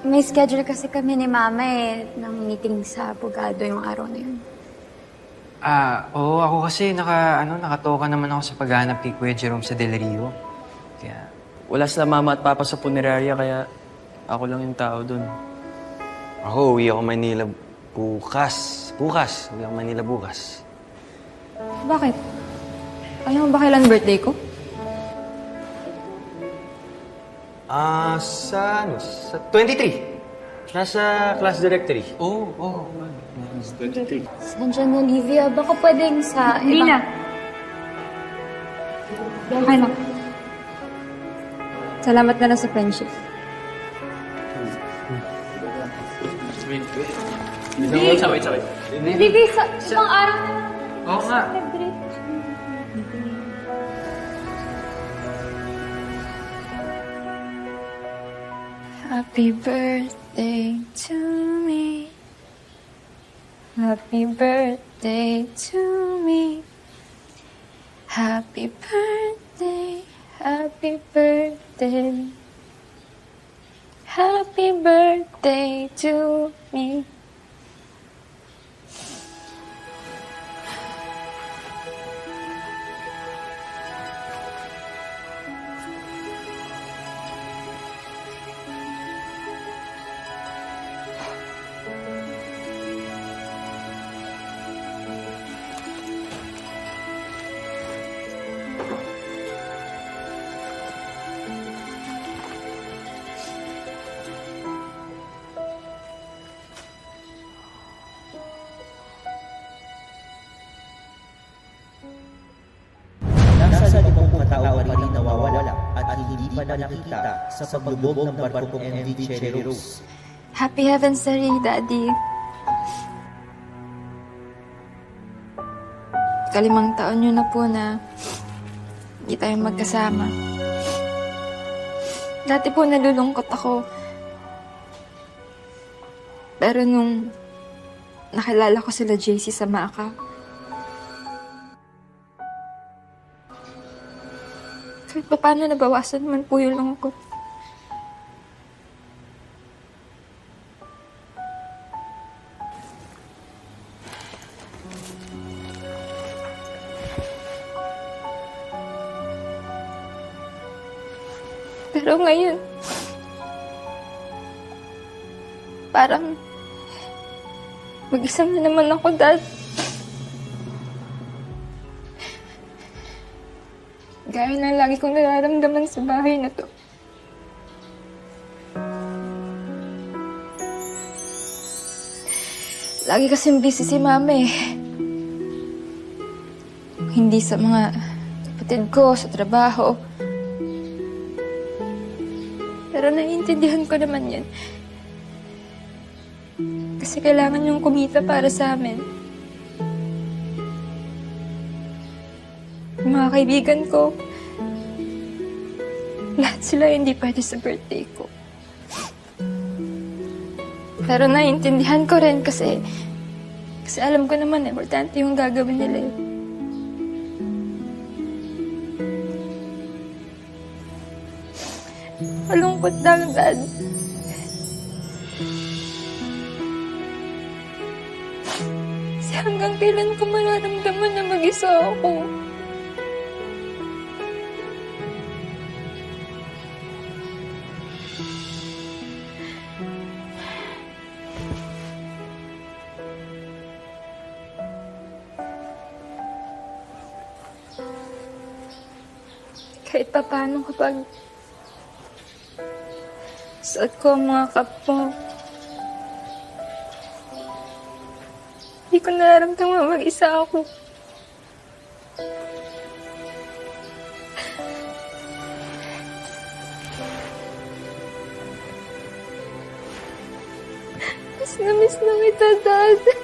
May schedule kasi kami ni Mama ng meeting sa abogado yung araw na yun. Oo, ako kasi nakatoka naman ako sa paghahanap kay Kuya Jerome sa Del Rio. Kaya, Wala sila mama at papa sa punerarya, kaya ako lang yung tao dun. Ako, uwi ako Manila bukas. Uwi ako Manila bukas. Bakit? Alam mo ba kailan birthday ko? Sa 23. Nasa class directory. oo. Nandiyan Olivia, baka pwedeng sa Lina. Okay lang. Salamat na lang sa friendship. Wait. Hindi, sa ibang araw na lang. Oo nga. Happy birthday to me. Happy birthday to me. Happy birthday, happy birthday. Happy birthday to me. Nasa 50 katao rin nawawala at hindi pa nakita sa paglubog ng barkong MV Cherry Rose. Happy heavens na rin, Daddy. Kalimang taon nyo na po na hindi tayo magkasama. Dati po nalulungkot ako. Pero nung nakilala ko sila JC sa Macau, kahit pa paano nabawasan man po yung lungkot. Pero ngayon, parang mag-isa na naman ako, Dad. Gaya na lagi kong nararamdaman sa bahay na to. Lagi kasing busy si Mama eh. Hindi sa mga kapatid ko, sa trabaho. Pero naiintindihan ko naman yan. Kasi kailangan yung kumita para sa amin. Yung mga kaibigan ko, lahat sila hindi pwede sa birthday ko. Pero naiintindihan ko rin kasi alam ko naman importante yung gagawin nila eh. Malungkot lang, Dad. Kasi hanggang kailan ko mararamdaman na mag-isa ako. Kahit pa paano kapag suot ko ang mga cup mo, hindi ko nararamdaman mag-isa ako. Miss na kita, Dad.